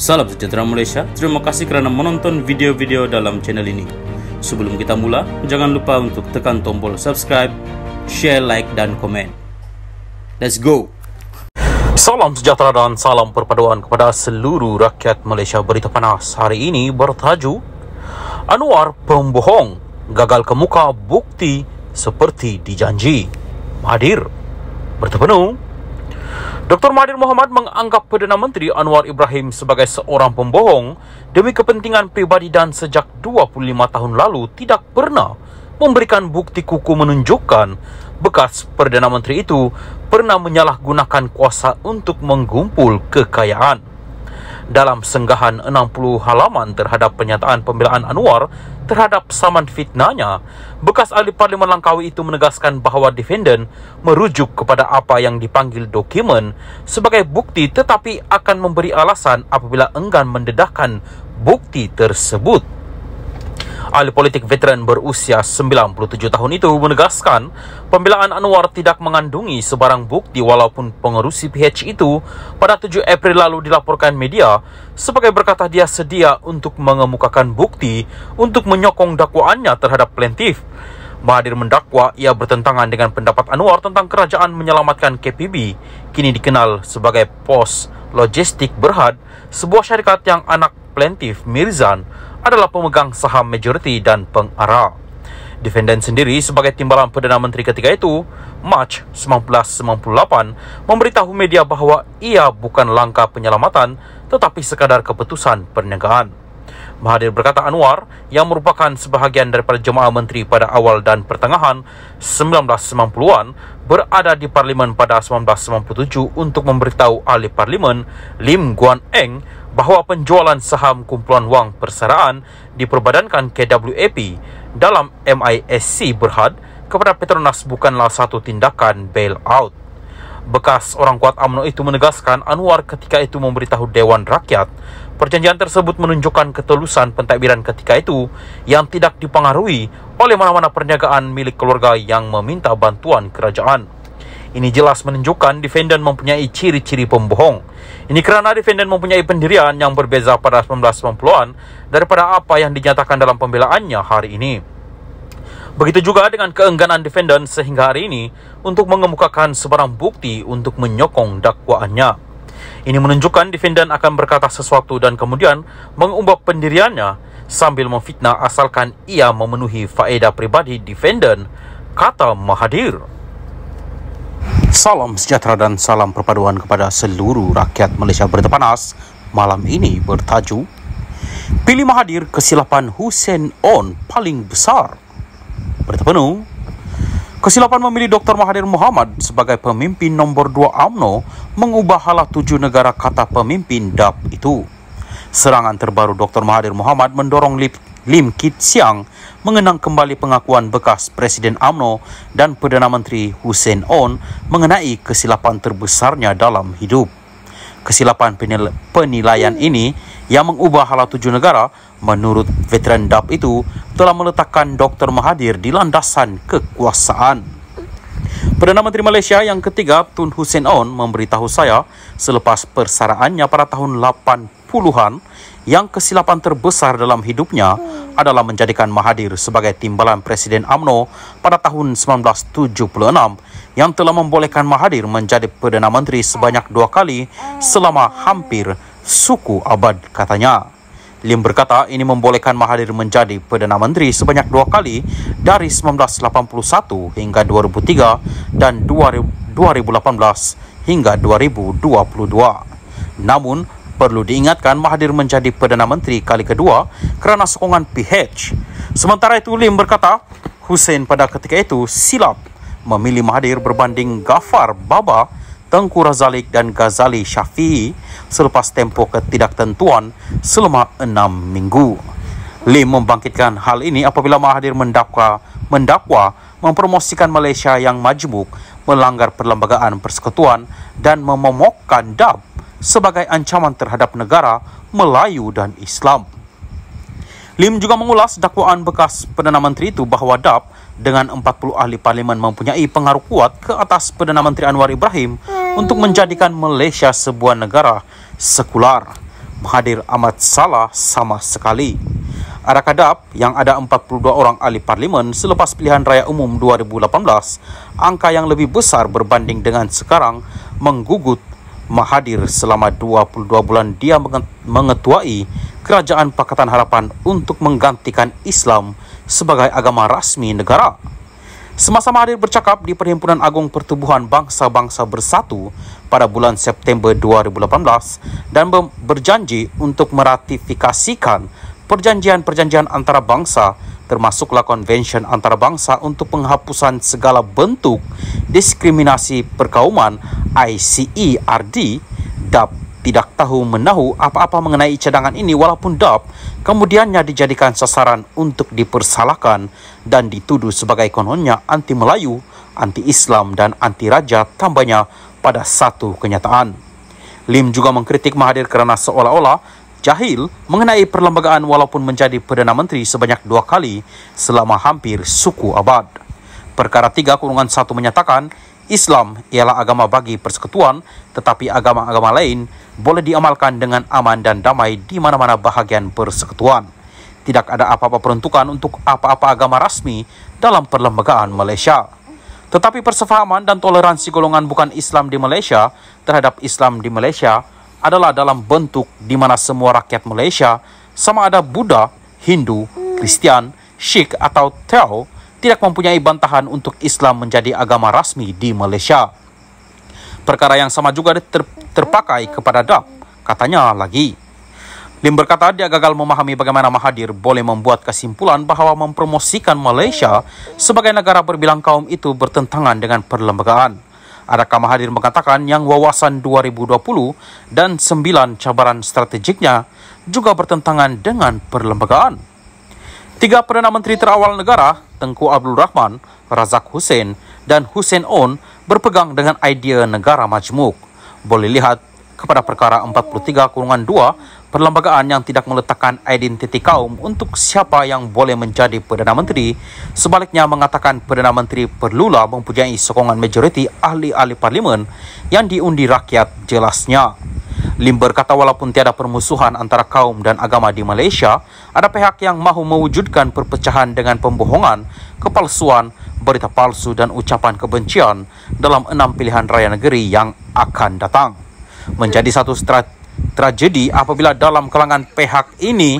Salam sejahtera Malaysia, terima kasih kerana menonton video-video dalam channel ini. Sebelum kita mula, jangan lupa untuk tekan tombol subscribe, share, like dan komen. Let's go! Salam sejahtera dan salam perpaduan kepada seluruh rakyat Malaysia. Berita panas hari ini bertajuk Anwar pembohong, gagal kemuka bukti seperti dijanji. Mahathir bertemu. Dr. Mahathir Mohamad menganggap Perdana Menteri Anwar Ibrahim sebagai seorang pembohong demi kepentingan pribadi dan sejak 25 tahun lalu tidak pernah memberikan bukti kukuh menunjukkan bekas Perdana Menteri itu pernah menyalahgunakan kuasa untuk menggumpul kekayaan. Dalam senggahan 60 halaman terhadap pernyataan pembelaan Anwar terhadap saman fitnahnya, bekas ahli Parlimen Langkawi itu menegaskan bahawa defendant merujuk kepada apa yang dipanggil dokumen sebagai bukti tetapi akan memberi alasan apabila enggan mendedahkan bukti tersebut. Ahli politik veteran berusia 97 tahun itu menegaskan pembelaan Anwar tidak mengandungi sebarang bukti walaupun pengerusi PH itu pada 7 April lalu dilaporkan media sebagai berkata dia sedia untuk mengemukakan bukti untuk menyokong dakwaannya terhadap plaintiff. Mahathir mendakwa ia bertentangan dengan pendapat Anwar tentang kerajaan menyelamatkan KPB, kini dikenal sebagai Pos Logistik Berhad, sebuah syarikat yang anak plaintiff Mirzan adalah pemegang saham majoriti dan pengarah. Defendant sendiri sebagai timbalan Perdana Menteri ketika itu, Mac 1998, memberitahu media bahawa ia bukan langkah penyelamatan tetapi sekadar keputusan perniagaan. Mahathir berkata Anwar yang merupakan sebahagian daripada jemaah menteri pada awal dan pertengahan 1990-an berada di Parlimen pada 1997 untuk memberitahu ahli Parlimen Lim Guan Eng bahawa penjualan saham kumpulan wang persaraan diperbadankan KWAP dalam MISC Berhad kepada Petronas bukanlah satu tindakan bailout. Bekas orang kuat UMNO itu menegaskan Anwar ketika itu memberitahu Dewan Rakyat perjanjian tersebut menunjukkan ketulusan pentadbiran ketika itu yang tidak dipengaruhi oleh mana-mana perniagaan milik keluarga yang meminta bantuan kerajaan. Ini jelas menunjukkan defendant mempunyai ciri-ciri pembohong. Ini kerana defendant mempunyai pendirian yang berbeza pada 1990-an daripada apa yang dinyatakan dalam pembelaannya hari ini. Begitu juga dengan keengganan defendant sehingga hari ini untuk mengemukakan sebarang bukti untuk menyokong dakwaannya. Ini menunjukkan defendant akan berkata sesuatu dan kemudian mengubah pendiriannya sambil memfitnah asalkan ia memenuhi faedah pribadi defendant, kata Mahathir. Salam sejahtera dan salam perpaduan kepada seluruh rakyat Malaysia. Berita panas malam ini bertajuk Pilih Mahathir, kesilapan Hussein On paling besar. Berita penuh, kesilapan memilih Dr. Mahathir Mohamad sebagai pemimpin nombor 2 UMNO mengubah hala 7 negara kata pemimpin DAP itu. Serangan terbaru Dr. Mahathir Mohamad mendorong Lim Kit Siang mengenang kembali pengakuan bekas Presiden UMNO dan Perdana Menteri Hussein On mengenai kesilapan terbesarnya dalam hidup. Kesilapan penilaian ini yang mengubah hala 7 negara menurut veteran DAP itu telah meletakkan Dr. Mahathir di landasan kekuasaan. Perdana Menteri Malaysia yang ketiga Tun Hussein On memberitahu saya selepas persaraannya pada tahun 80-an yang kesilapan terbesar dalam hidupnya adalah menjadikan Mahathir sebagai timbalan Presiden UMNO pada tahun 1976 yang telah membolehkan Mahathir menjadi Perdana Menteri sebanyak 2 kali selama hampir suku abad, katanya. Lim berkata ini membolehkan Mahathir menjadi Perdana Menteri sebanyak 2 kali dari 1981 hingga 2003 dan 2018 hingga 2022. Namun, perlu diingatkan Mahathir menjadi Perdana Menteri kali kedua kerana sokongan PH. Sementara itu, Lim berkata Hussein pada ketika itu silap memilih Mahathir berbanding Ghaffar Baba, Tengku Razalik dan Ghazali Syafi'i selepas tempoh ketidaktentuan selama 6 minggu. Lim membangkitkan hal ini apabila Mahathir mendakwa mempromosikan Malaysia yang majmuk, melanggar perlembagaan persekutuan dan memomokkan DAP sebagai ancaman terhadap negara Melayu dan Islam. Lim juga mengulas dakwaan bekas Perdana Menteri itu bahawa DAP dengan 40 ahli parlimen mempunyai pengaruh kuat ke atas Perdana Menteri Anwar Ibrahim untuk menjadikan Malaysia sebuah negara sekular. Mahathir amat salah sama sekali. Adakah DAP yang ada 42 orang ahli parlimen selepas pilihan raya umum 2018, angka yang lebih besar berbanding dengan sekarang, menggugut Mahathir selama 22 bulan dia mengetuai Kerajaan Pakatan Harapan untuk menggantikan Islam sebagai agama rasmi negara. Semasa Mahathir bercakap di Perhimpunan Agung Pertubuhan Bangsa-Bangsa Bersatu pada bulan September 2018 dan berjanji untuk meratifikasikan perjanjian-perjanjian antarabangsa termasuklah Konvensyen Antarabangsa untuk penghapusan segala bentuk diskriminasi perkauman ICERD, DAP tidak tahu menahu apa-apa mengenai cadangan ini walaupun DAP kemudiannya dijadikan sasaran untuk dipersalahkan dan dituduh sebagai kononnya anti Melayu, anti Islam dan anti Raja, tambahnya pada satu kenyataan. Lim juga mengkritik Mahathir kerana seolah-olah jahil mengenai perlembagaan walaupun menjadi Perdana Menteri sebanyak 2 kali selama hampir suku abad. Perkara 3-1 menyatakan Islam ialah agama bagi persekutuan, tetapi agama-agama lain boleh diamalkan dengan aman dan damai di mana-mana bahagian persekutuan. Tidak ada apa-apa peruntukan untuk apa-apa agama rasmi dalam perlembagaan Malaysia. Tetapi persefahaman dan toleransi golongan bukan Islam di Malaysia terhadap Islam di Malaysia adalah dalam bentuk di mana semua rakyat Malaysia, sama ada Buddha, Hindu, Kristian, Sikh atau Tao, tidak mempunyai bantahan untuk Islam menjadi agama rasmi di Malaysia. Perkara yang sama juga terpakai kepada DAP, katanya lagi. Lim berkata dia gagal memahami bagaimana Mahathir boleh membuat kesimpulan bahawa mempromosikan Malaysia sebagai negara berbilang kaum itu bertentangan dengan perlembagaan. Adakah Mahathir mengatakan yang wawasan 2020 dan 9 cabaran strategiknya juga bertentangan dengan perlembagaan? 3 Perdana Menteri terawal negara, Tengku Abdul Rahman, Razak Hussein dan Hussein On berpegang dengan idea negara majmuk. Boleh lihat kepada perkara 43-2, perlembagaan yang tidak meletakkan identiti kaum untuk siapa yang boleh menjadi Perdana Menteri, sebaliknya mengatakan Perdana Menteri perlulah mempunyai sokongan majoriti ahli-ahli parlimen yang diundi rakyat jelasnya. Lim berkata walaupun tiada permusuhan antara kaum dan agama di Malaysia, ada pihak yang mahu mewujudkan perpecahan dengan pembohongan, kepalsuan, berita palsu dan ucapan kebencian dalam 6 pilihan raya negeri yang akan datang. Menjadi satu tragedi apabila dalam kalangan pihak ini